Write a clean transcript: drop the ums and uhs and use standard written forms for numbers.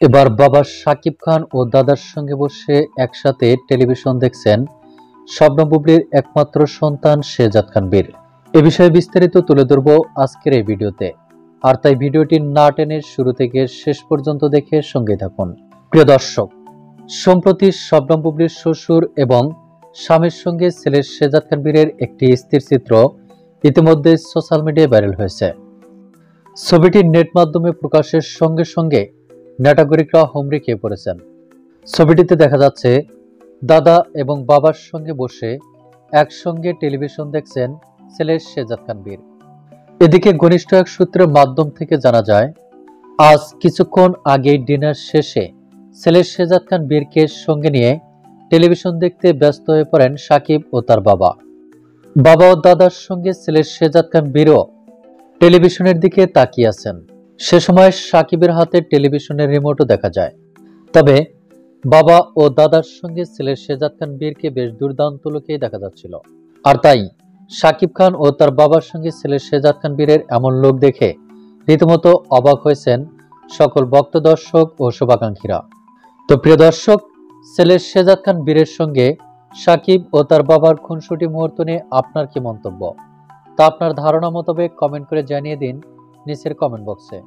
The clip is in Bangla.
এবার বাবা শাকিব খান ও দাদার সঙ্গে বসে একসাথে টেলিভিশন দেখছেন শবনম বুবলির একমাত্র সন্তান শেহজাদ খান বীর। এ বিষয়ে বিস্তারিত তুলে ধরব আজকের এই ভিডিওতে, আর তাই ভিডিওটি না টেনে শুরু থেকে শেষ পর্যন্ত দেখে সঙ্গে থাকুন। প্রিয় দর্শক, সম্প্রতি শবনম বুবলির শ্বশুর এবং স্বামীর সঙ্গে ছেলে শেহজাদ খান বীরের একটি স্থিরচিত্র ইতিমধ্যে সোশ্যাল মিডিয়ায় ভাইরাল হয়েছে। ছবিটি নেট মাধ্যমে প্রকাশের সঙ্গে সঙ্গে নেটাগরিকরা হুমড়ি খেয়ে পড়েছেন। ছবিটিতে দেখা যাচ্ছে দাদা এবং বাবার সঙ্গে বসে একসঙ্গে টেলিভিশন দেখছেন ছেলে শেহজাদ খান বীর। এদিকে ঘনিষ্ঠ এক সূত্রের মাধ্যম থেকে জানা যায়, আজ কিছুক্ষণ আগেই ডিনার শেষে ছেলে শেহজাদ খান বীরকে সঙ্গে নিয়ে টেলিভিশন দেখতে ব্যস্ত হয়ে পড়েন সাকিব ও তার বাবা। বাবা ও দাদার সঙ্গে ছেলে শেহজাদ খান বীরও টেলিভিশনের দিকে তাকিয়ে আছেন। সে সময় সাকিবের হাতে টেলিভিশনের রিমোটও দেখা যায়। তবে বাবা ও দাদার সঙ্গে ছেলে শেহজাদ খান বীরকে বেশ দুর্দান্ত লুকেই দেখা যাচ্ছিল। আর তাই সাকিব খান ও তার বাবার সঙ্গে ছেলে শেহজাদ খান বীরের এমন লোক দেখে রীতিমতো অবাক হয়েছেন সকল ভক্ত দর্শক ও শুভাকাঙ্ক্ষীরা। তো প্রিয় দর্শক, ছেলে শেহজাদ খান বীরের সঙ্গে সাকিব ও তার বাবার খুনসুটি মুহূর্ত নিয়ে আপনার কি মন্তব্য, তা আপনার ধারণা মোতাবেক কমেন্ট করে জানিয়ে দিন নিচের কমেন্ট বক্সে।